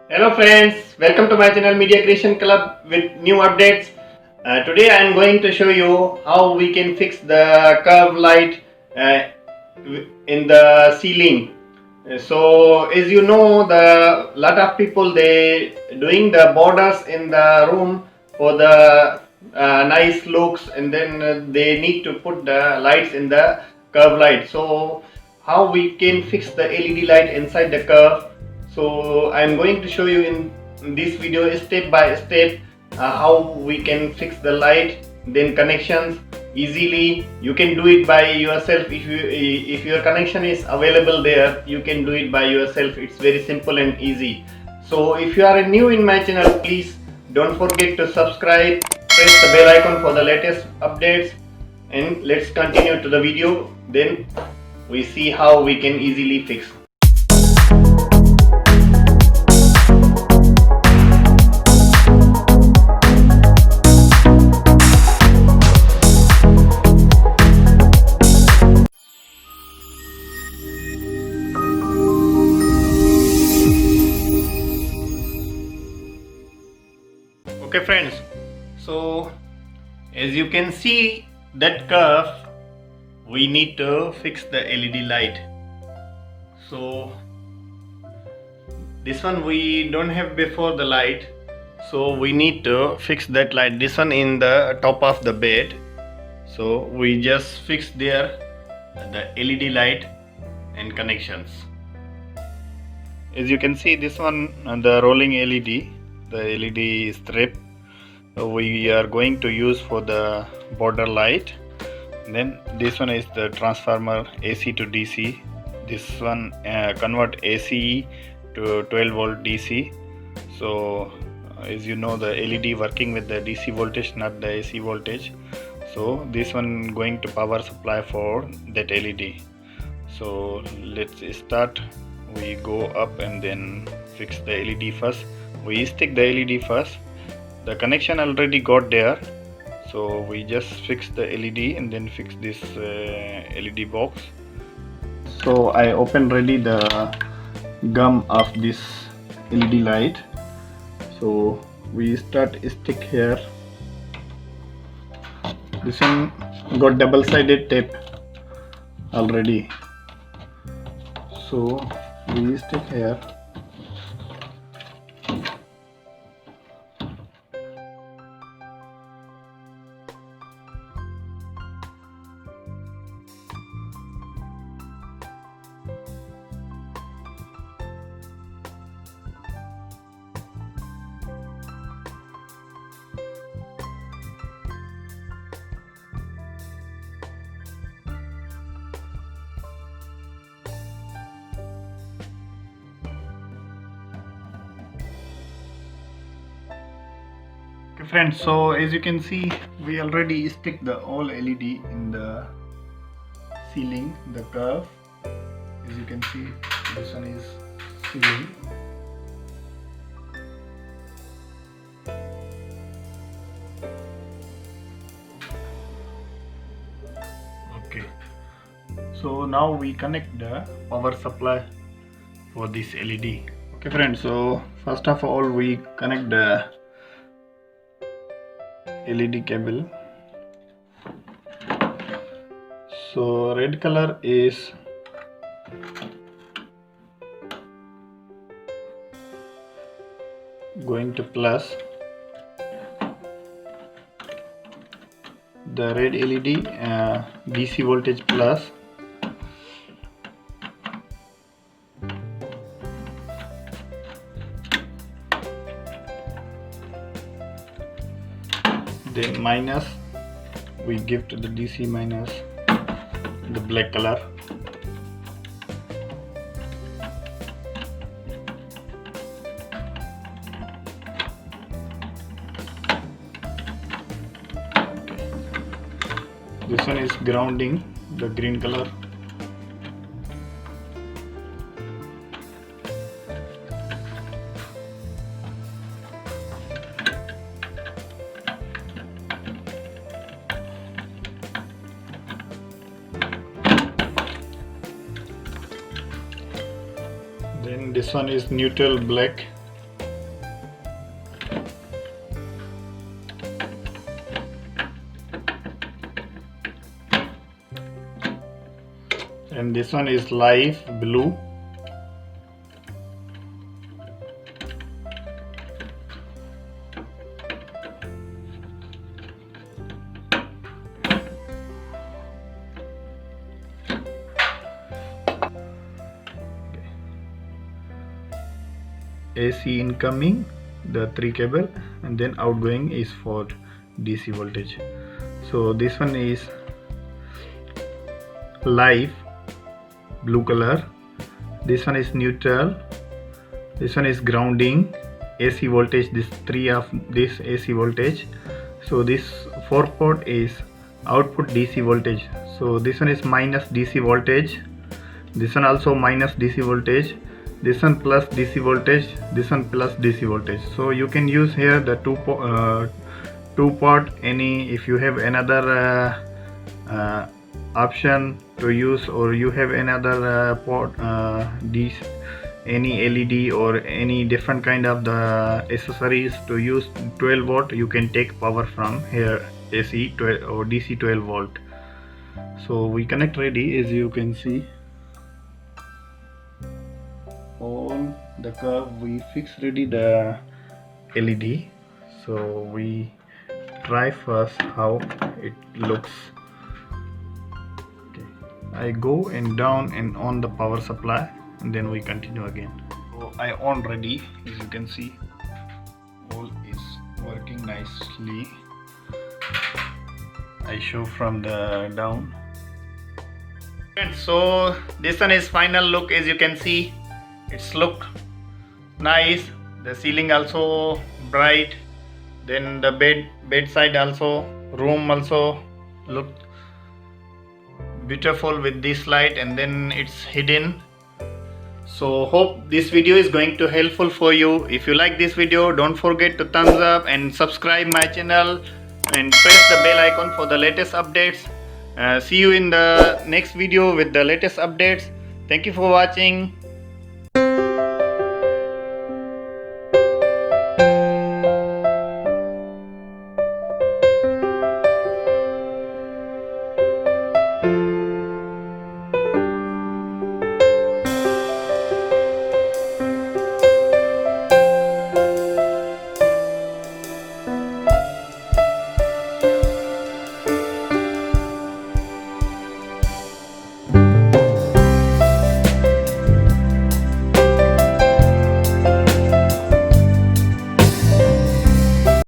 Hello friends, welcome to my channel Media Creation Club with new updates. Today I am going to show you how we can fix the curve light uh, in the ceiling. So as you know, the lot of people they doing the borders in the room for the nice looks, and then they need to put the lights in the curve light. So how we can fix the LED light inside the curve? So I'm going to show you in this video step by step how we can fix the light, then connections easily. You can do it by yourself. If your connection is available there, you can do it by yourself. It's very simple and easy. So if you are new in my channel, please don't forget to subscribe, press the bell icon for the latest updates, and let's continue to the video. Then we see how we can easily fix. Okay friends, so as you can see that curve, we need to fix the LED light. So this one we don't have before the light, so we need to fix that light. This one in the top of the bed, so we just fix there the LED light and connections. As you can see, this one the rolling LED, the LED strip we are going to use for the border light. Then this one is the transformer AC to DC. This one convert AC to 12 volt DC. So as you know, the LED working with the DC voltage, not the AC voltage. So this one going to power supply for that LED. So let's start. We go up and then fix the LED first. We stick the LED first. The connection already got there, so we just fix the LED and then fix this LED box. So I open ready the gum of this LED light. So we start stick here. This one got double-sided tape already, so we stick here. Okay friends, so as you can see, we already stick the all LED in the ceiling, the curve. As you can see, this one is ceiling. Okay, so now we connect the power supply for this LED. Okay friends, so first of all we connect the LED cable. So red color is going to plus, the red LED DC voltage plus, then minus, we give to the DC minus the black color. This one is grounding, the green color. Then this one is neutral black. and this one is light blue. AC incoming, the 3 cable, and then outgoing is for DC voltage. So this one is live blue color, this one is neutral, this one is grounding, AC voltage, this 3 of this AC voltage. So this 4 port is output DC voltage. So this one is minus DC voltage, this one also minus DC voltage, this one plus DC voltage, this one plus DC voltage. So you can use here the two port any, if you have another option to use, or you have another port any LED or any different kind of the accessories to use 12 volt, you can take power from here, AC 12 or DC 12 volt. So we connect ready, as you can see all the curve we fix ready the LED. So we try first how it looks. Okay, I go and down and on the power supply, and then we continue again. So I on ready, as you can see all is working nicely. I show from the down. So this one is final look, as you can see it's look nice. The ceiling also bright, then the bedside also, room also look beautiful with this light, and then it's hidden. So hope this video is going to helpful for you. If you like this video, don't forget to thumbs up and subscribe my channel and press the bell icon for the latest updates. See you in the next video with the latest updates. Thank you for watching.